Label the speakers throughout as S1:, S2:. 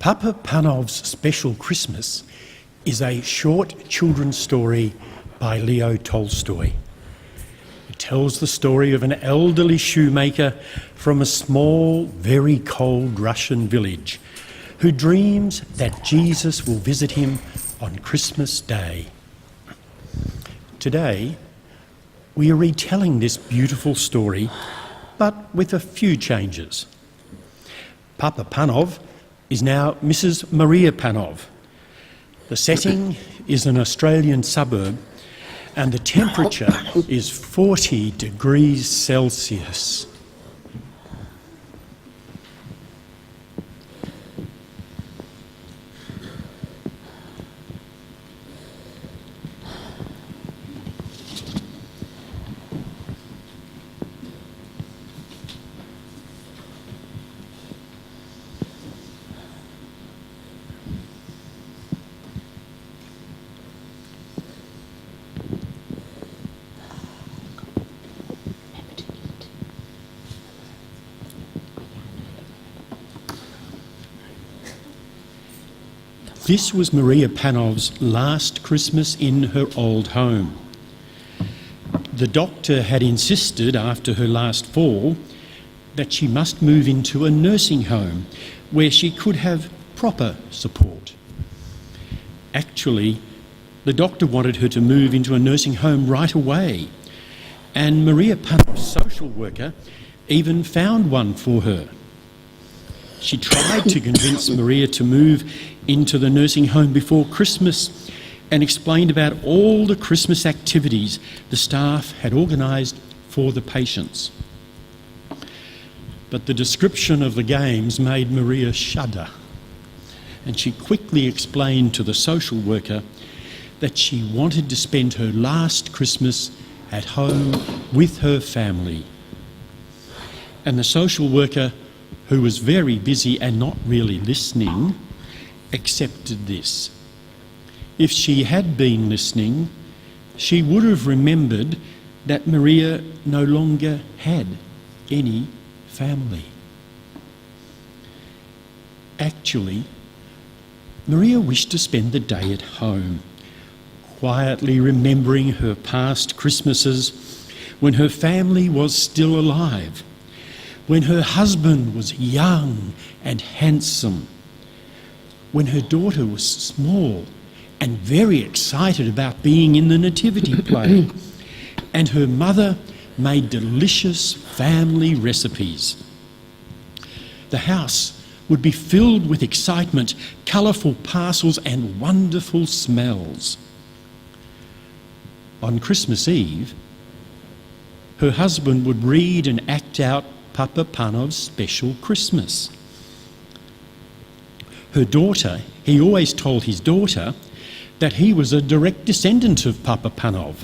S1: Papa Panov's Special Christmas is a short children's story by Leo Tolstoy. It tells the story of an elderly shoemaker from a small, very cold Russian village who dreams that Jesus will visit him on Christmas Day. Today, we are retelling this beautiful story, but with a few changes. Papa Panov is now Mrs. Maria Panov. The setting is an Australian suburb and the temperature is 40 degrees Celsius. This was Maria Panov's last Christmas in her old home. The doctor had insisted after her last fall that she must move into a nursing home where she could have proper support. Actually, the doctor wanted her to move into a nursing home right away, and Maria Panov's social worker even found one for her. She tried to convince Maria to move into the nursing home before Christmas and explained about all the Christmas activities the staff had organised for the patients. But the description of the games made Maria shudder, and she quickly explained to the social worker that she wanted to spend her last Christmas at home with her family. And the social worker, who was very busy and not really listening, accepted this. If she had been listening, she would have remembered that Maria no longer had any family. Actually, Maria wished to spend the day at home, quietly remembering her past Christmases when her family was still alive, when her husband was young and handsome, when her daughter was small and very excited about being in the nativity play, and her mother made delicious family recipes. The house would be filled with excitement, colourful parcels and wonderful smells. On Christmas Eve, her husband would read and act out Papa Panov's Special Christmas. Her daughter, he always told his daughter that he was a direct descendant of Papa Panov.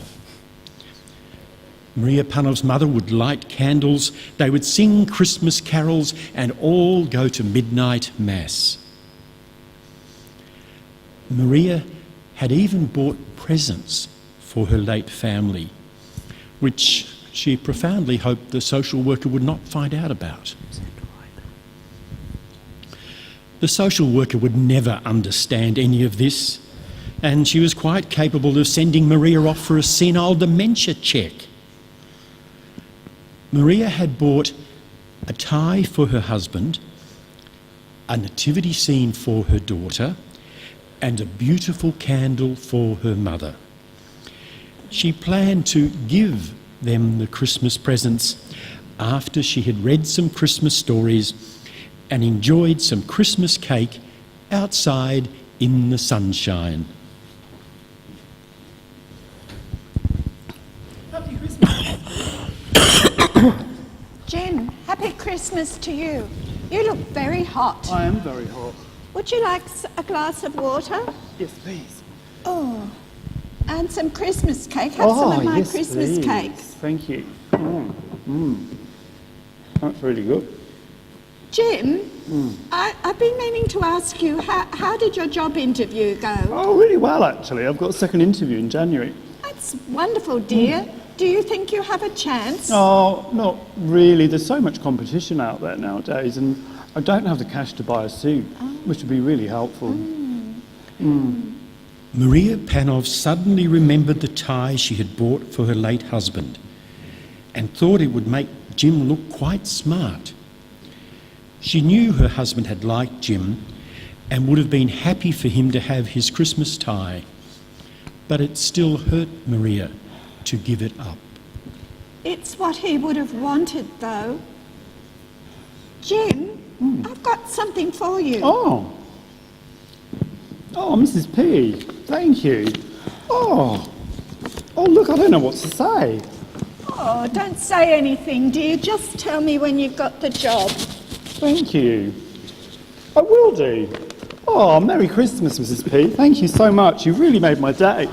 S1: Maria Panov's mother would light candles, they would sing Christmas carols and all go to midnight mass. Maria had even bought presents for her late family, which she profoundly hoped the social worker would not find out about. The social worker would never understand any of this, and she was quite capable of sending Maria off for a senile dementia check. Maria had bought a tie for her husband, a nativity scene for her daughter, and a beautiful candle for her mother. She planned to give them the Christmas presents after she had read some Christmas stories and enjoyed some Christmas cake outside in the sunshine.
S2: Happy Christmas.
S3: Jen, happy Christmas to you. You look very hot.
S2: I am very hot.
S3: Would you like a glass of water?
S2: Yes, please.
S3: Oh, and some Christmas cake. Have some of my
S2: yes,
S3: Christmas
S2: please.
S3: cake.
S2: Thank you. That's really good.
S3: Jim, I've been meaning to ask you, how did your job interview go?
S2: Oh, really well, actually. I've got a second interview in January.
S3: That's wonderful, dear. Do you think you have a chance?
S2: Oh, not really. There's so much competition out there nowadays, and I don't have the cash to buy a suit, which would be really helpful.
S1: Maria Panov suddenly remembered the tie she had bought for her late husband and thought it would make Jim look quite smart. She knew her husband had liked Jim and would have been happy for him to have his Christmas tie, but it still hurt Maria to give it up.
S3: It's what he would have wanted, though. Jim, I've got something for you.
S2: Oh, Mrs. P, thank you. Oh, look, I don't know what to say.
S3: Oh, don't say anything, dear. Just tell me when you've got the job.
S2: Thank you. I will do. Oh, Merry Christmas, Mrs. P. Thank you so much. You really made my day.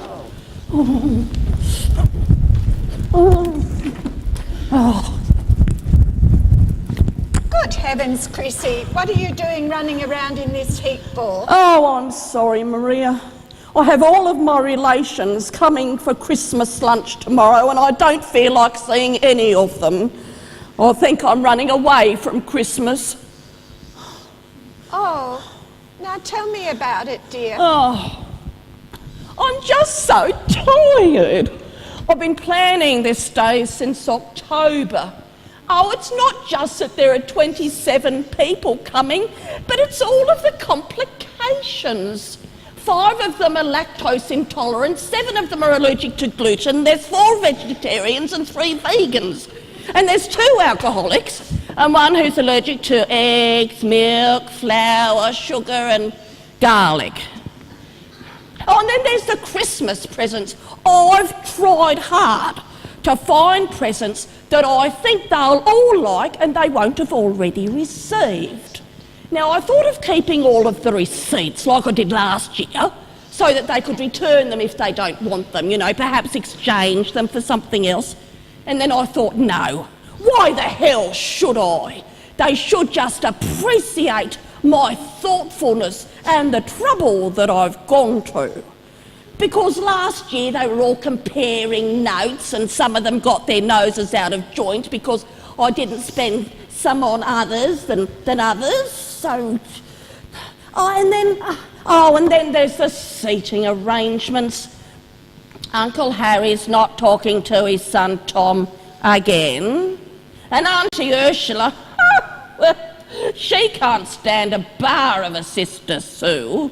S3: Good heavens, Chrissy. What are you doing running around in this heat ball?
S4: Oh, I'm sorry, Maria. I have all of my relations coming for Christmas lunch tomorrow and I don't feel like seeing any of them. I think I'm running away from Christmas.
S3: Oh, now tell me about it, dear.
S4: Oh, I'm just so tired. I've been planning this day since October. Oh, it's not just that there are 27 people coming, but it's all of the complications. 5 of them are lactose intolerant, 7 of them are allergic to gluten, there's 4 vegetarians and 3 vegans. And there's 2 alcoholics, and 1 who's allergic to eggs, milk, flour, sugar and garlic. Oh, and then there's the Christmas presents. I've tried hard to find presents that I think they'll all like and they won't have already received. Now, I thought of keeping all of the receipts like I did last year so that they could return them if they don't want them, you know, perhaps exchange them for something else. And then I thought, no, why the hell should I? They should just appreciate my thoughtfulness and the trouble that I've gone to. Because last year they were all comparing notes and some of them got their noses out of joint because I didn't spend some on others than others. So, and then there's the seating arrangements. Uncle Harry's not talking to his son Tom again. And Auntie Ursula, well, she can't stand a bar of a Sister Sue.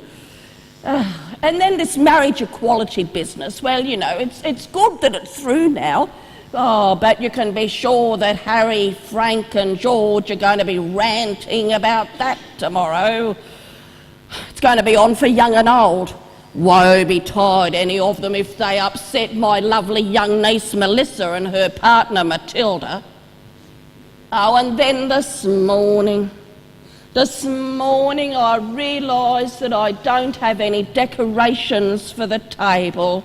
S4: And then this marriage equality business, well, you know, it's good that it's through now. Oh, but you can be sure that Harry, Frank and George are going to be ranting about that tomorrow. It's going to be on for young and old. Woe betide any of them if they upset my lovely young niece Melissa and her partner Matilda. Oh, and then this morning I realised that I don't have any decorations for the table.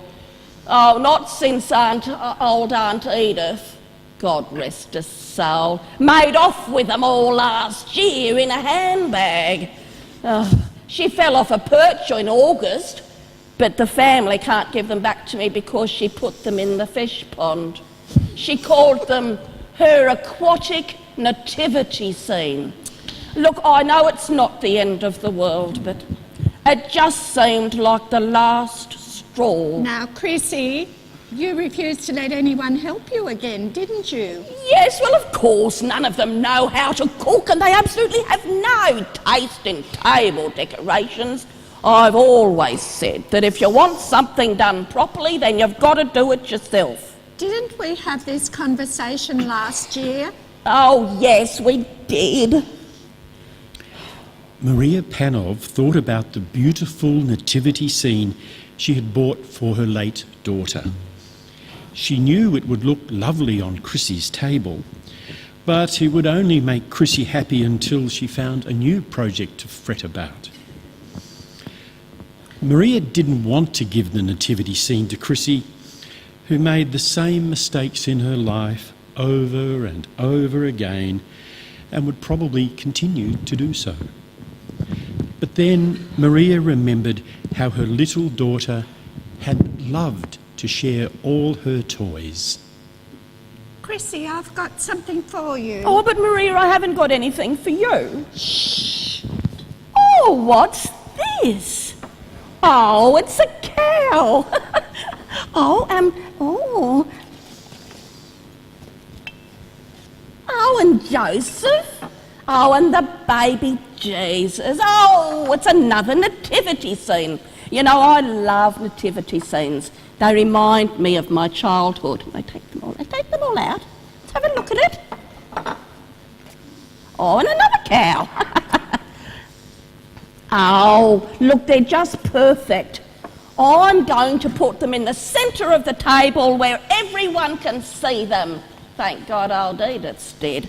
S4: Oh, not since old Aunt Edith, God rest her soul, made off with them all last year in a handbag. She fell off a perch in August, but the family can't give them back to me because she put them in the fish pond. She called them her aquatic nativity scene. Look, I know it's not the end of the world, but it just seemed like the last straw.
S3: Now, Chrissy, you refused to let anyone help you again, didn't you?
S4: Yes, well, of course, none of them know how to cook and they absolutely have no taste in table decorations. I've always said that if you want something done properly, then you've got to do it yourself.
S3: Didn't we have this conversation last year?
S4: Oh, yes, we did.
S1: Maria Panov thought about the beautiful nativity scene she had bought for her late daughter. She knew it would look lovely on Chrissy's table, but it would only make Chrissy happy until she found a new project to fret about. Maria didn't want to give the nativity scene to Chrissy, who made the same mistakes in her life over and over again and would probably continue to do so. But then Maria remembered how her little daughter had loved to share all her toys.
S3: Chrissy, I've got something for you.
S4: Oh, but Maria, I haven't got anything for you. Shh. Oh, what's this? Oh, it's a cow. Oh, and Joseph. Oh, and the baby Jesus. Oh, it's another nativity scene. You know, I love nativity scenes. They remind me of my childhood. They take them all out. Let's have a look at it. Oh, and another cow. Oh, look, they're just perfect. I'm going to put them in the centre of the table where everyone can see them. Thank God old Edith's dead.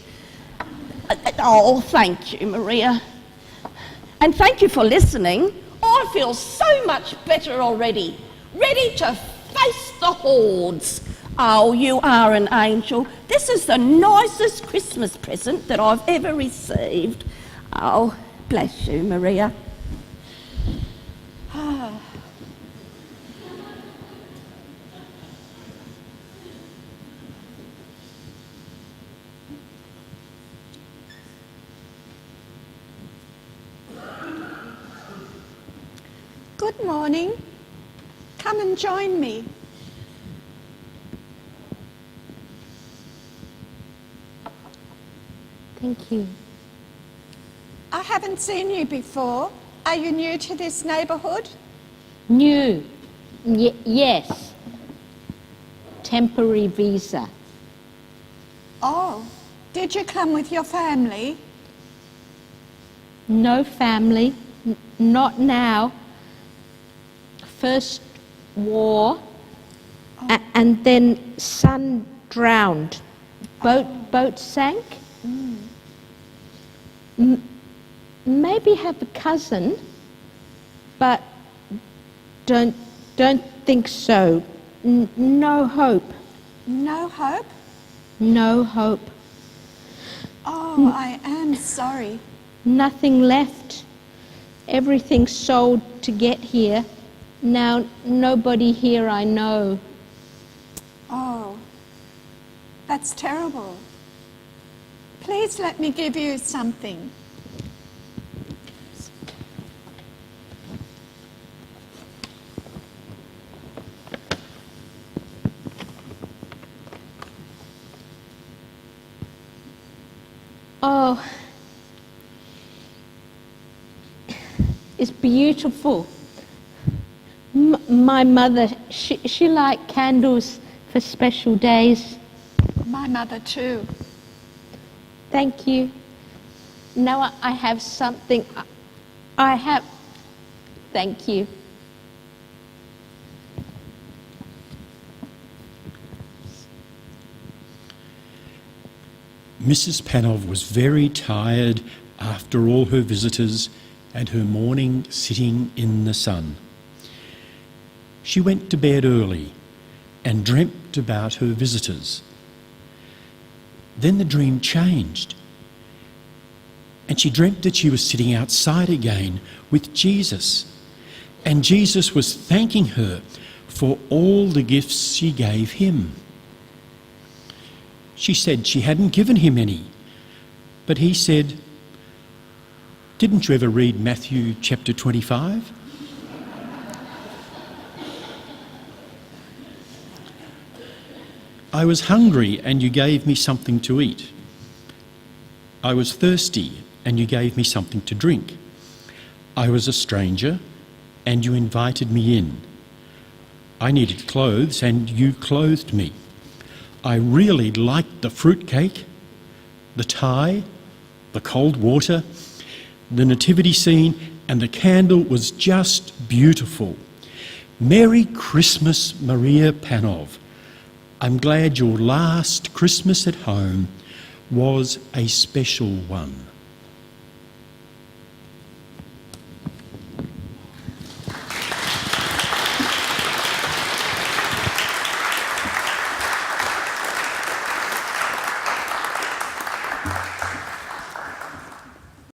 S4: Oh, thank you, Maria. And thank you for listening. I feel so much better already. Ready to face the hordes. Oh, you are an angel. This is the nicest Christmas present that I've ever received. Oh, bless you, Maria.
S3: Good morning. Come and join me.
S5: Thank you.
S3: I haven't seen you before. Are you new to this neighbourhood?
S5: New. Yes. Temporary visa.
S3: Oh, did you come with your family?
S5: No family. Not now. First war, and then son drowned. Boat sank. Maybe have a cousin, but don't think so. No hope.
S3: No hope?
S5: No hope.
S3: Oh, I am sorry.
S5: Nothing left. Everything sold to get here. Now nobody here I know.
S3: Oh, that's terrible. Please let me give you something.
S5: Oh, it's beautiful. My mother, she liked candles for special days.
S3: My mother too.
S5: Thank you. Now I have something. I have. Thank you.
S1: Mrs. Panov was very tired after all her visitors and her morning sitting in the sun. She went to bed early and dreamt about her visitors. Then the dream changed, and she dreamt that she was sitting outside again with Jesus, and Jesus was thanking her for all the gifts she gave him. She said she hadn't given him any, but he said, "Didn't you ever read Matthew chapter 25? I was hungry and you gave me something to eat. I was thirsty and you gave me something to drink. I was a stranger and you invited me in. I needed clothes and you clothed me. I really liked the fruitcake, the tie, the cold water, the nativity scene, and the candle was just beautiful. Merry Christmas, Maria Panov. I'm glad your last Christmas at home was a special one."